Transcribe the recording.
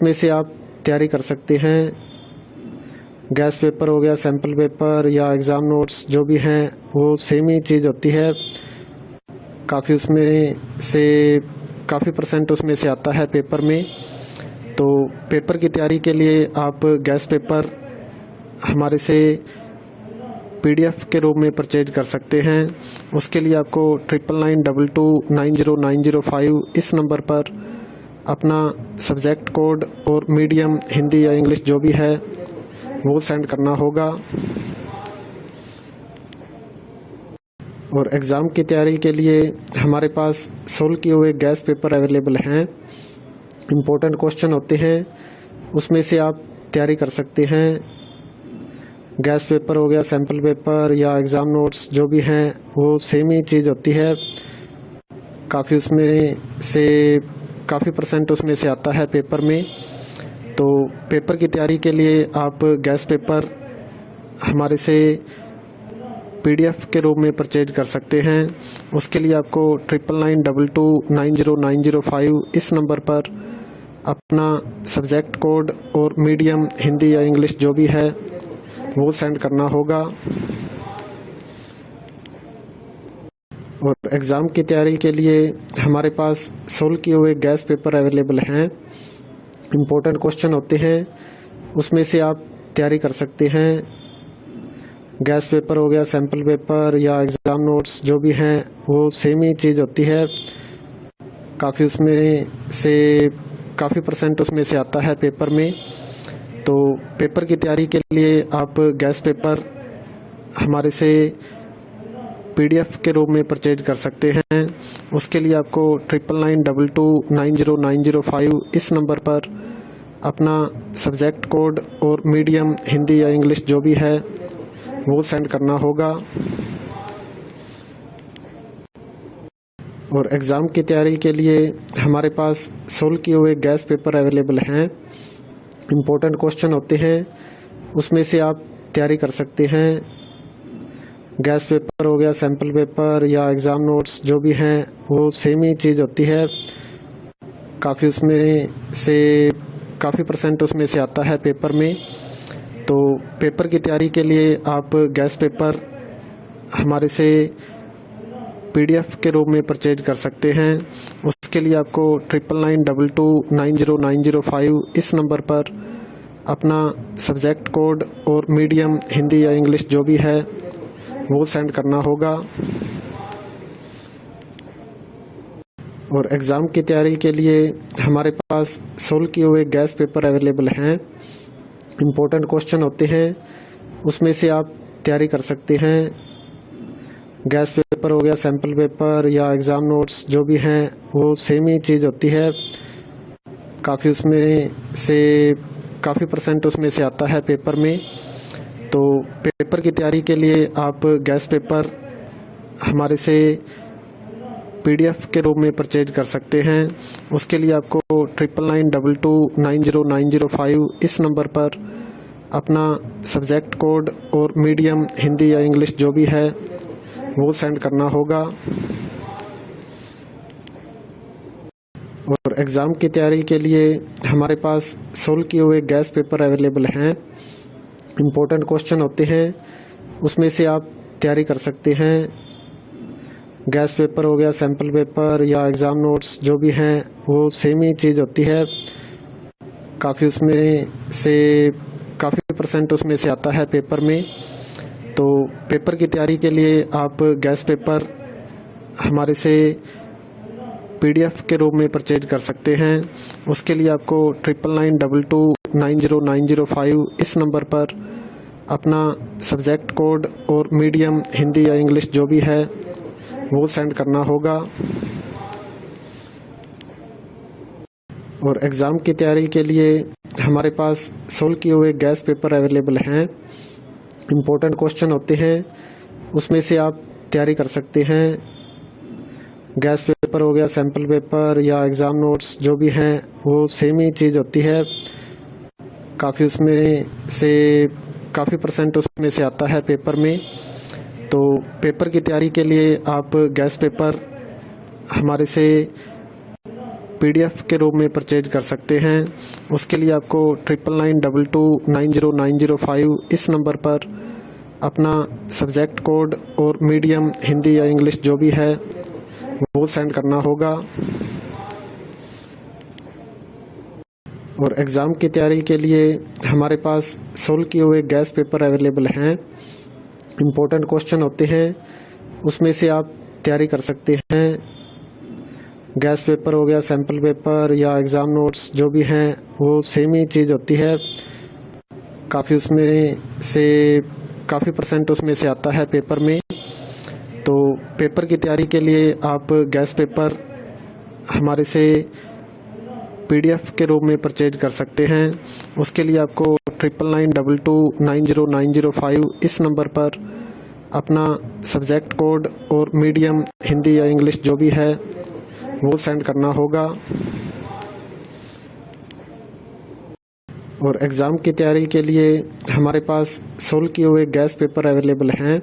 उसमें से आप तैयारी कर सकते हैं। गैस पेपर हो गया, सैम्पल पेपर या एग्ज़ाम नोट्स जो भी हैं वो सेम ही चीज़ होती है। काफ़ी उसमें से काफ़ी परसेंट उसमें से आता है पेपर में। तो पेपर की तैयारी के लिए आप गैस पेपर हमारे से पीडीएफ के रूप में परचेज कर सकते हैं। उसके लिए आपको 9992290905 इस नंबर पर अपना सब्जेक्ट कोड और मीडियम हिंदी या इंग्लिश जो भी है वो सेंड करना होगा। और एग्ज़ाम की तैयारी के लिए हमारे पास सोल्व किए हुए गैस पेपर अवेलेबल हैं। इम्पोर्टेंट क्वेश्चन होते हैं, उसमें से आप तैयारी कर सकते हैं। गैस पेपर हो गया, सैम्पल पेपर या एग्ज़ाम नोट्स जो भी हैं वो सेम ही चीज़ होती है। काफ़ी उसमें से काफ़ी परसेंट उसमें से आता है पेपर में। तो पेपर की तैयारी के लिए आप गैस पेपर हमारे से पीडीएफ के रूप में परचेज कर सकते हैं। उसके लिए आपको 9992290905 इस नंबर पर अपना सब्जेक्ट कोड और मीडियम हिंदी या इंग्लिश जो भी है वो सेंड करना होगा। और एग्ज़ाम की तैयारी के लिए हमारे पास सोल्व किए हुए गैस पेपर अवेलेबल हैं। इम्पोर्टेंट क्वेश्चन होते हैं, उसमें से आप तैयारी कर सकते हैं। गैस पेपर हो गया, सैम्पल पेपर या एग्ज़ाम नोट्स जो भी हैं वो सेम ही चीज़ होती है। काफ़ी उसमें से काफ़ी परसेंट उसमें से आता है पेपर में। तो पेपर की तैयारी के लिए आप गैस पेपर हमारे से पीडीएफ के रूप में परचेज कर सकते हैं। उसके लिए आपको 9992290905 इस नंबर पर अपना सब्जेक्ट कोड और मीडियम हिंदी या इंग्लिश जो भी है वो सेंड करना होगा। और एग्ज़ाम की तैयारी के लिए हमारे पास सोल्व किए हुए गैस पेपर अवेलेबल हैं। इम्पोर्टेंट क्वेश्चन होते हैं, उसमें से आप तैयारी कर सकते हैं। गैस पेपर हो गया, सैम्पल पेपर या एग्ज़ाम नोट्स जो भी हैं वो सेम ही चीज़ होती है। काफ़ी उसमें से काफ़ी परसेंट उसमें से आता है पेपर में। तो पेपर की तैयारी के लिए आप गैस पेपर हमारे से पीडीएफ के रूप में परचेज कर सकते हैं। उसके लिए आपको 9992290905 इस नंबर पर अपना सब्जेक्ट कोड और मीडियम हिंदी या इंग्लिश जो भी है वो सेंड करना होगा। और एग्ज़ाम की तैयारी के लिए हमारे पास सोल्व किए हुए गैस पेपर अवेलेबल हैं। इम्पोर्टेंट क्वेश्चन होते हैं, उसमें से आप तैयारी कर सकते हैं। गैस पेपर हो गया, सैम्पल पेपर या एग्ज़ाम नोट्स जो भी हैं वो सेम ही चीज़ होती है। काफ़ी उसमें से काफ़ी परसेंट उसमें से आता है पेपर में। तो पेपर की तैयारी के लिए आप गैस पेपर हमारे से पीडीएफ के रूप में परचेज कर सकते हैं। उसके लिए आपको 9992290905 इस नंबर पर अपना सब्जेक्ट कोड और मीडियम हिंदी या इंग्लिश जो भी है वो सेंड करना होगा। और एग्ज़ाम की तैयारी के लिए हमारे पास सोल्व किए हुए गैस पेपर अवेलेबल हैं। इम्पोर्टेंट क्वेश्चन होते हैं, उसमें से आप तैयारी कर सकते हैं। गैस पेपर हो गया, सैम्पल पेपर या एग्ज़ाम नोट्स जो भी हैं वो सेम ही चीज़ होती है। काफ़ी उसमें से काफ़ी परसेंट उसमें से आता है पेपर में। तो पेपर की तैयारी के लिए आप गैस पेपर हमारे से पीडीएफ के रूप में परचेज कर सकते हैं। उसके लिए आपको 9992290905 इस नंबर पर अपना सब्जेक्ट कोड और मीडियम हिंदी या इंग्लिश जो भी है वो सेंड करना होगा। और एग्ज़ाम की तैयारी के लिए हमारे पास सोल्व किए हुए गैस पेपर अवेलेबल हैं। इम्पोर्टेंट क्वेश्चन होते हैं, उसमें से आप तैयारी कर सकते हैं। गैस पेपर हो गया, सैम्पल पेपर या एग्ज़ाम नोट्स जो भी हैं वो सेम ही चीज़ होती है। काफ़ी उसमें से काफ़ी परसेंट उसमें से आता है पेपर में। तो पेपर की तैयारी के लिए आप गैस पेपर हमारे से PDF के रूप में परचेज कर सकते हैं। उसके लिए आपको 9992290905 इस नंबर पर अपना सब्जेक्ट कोड और मीडियम हिंदी या इंग्लिश जो भी है वो सेंड करना होगा। और एग्ज़ाम की तैयारी के लिए हमारे पास सोल्व किए हुए गैस पेपर अवेलेबल हैं। इम्पोर्टेंट क्वेश्चन होते हैं, उसमें से आप तैयारी कर सकते हैं। गैस पेपर हो गया, सैम्पल पेपर या एग्ज़ाम नोट्स जो भी हैं वो सेम ही चीज़ होती है। काफ़ी परसेंट उसमें से आता है पेपर में। तो पेपर की तैयारी के लिए आप गैस पेपर हमारे से PDF के रूप में परचेज कर सकते हैं। उसके लिए आपको 9992290905 इस नंबर पर अपना सब्जेक्ट कोड और मीडियम हिंदी या इंग्लिश जो भी है वो सेंड करना होगा। और एग्ज़ाम की तैयारी के लिए हमारे पास सोल्व किए हुए गैस पेपर अवेलेबल हैं।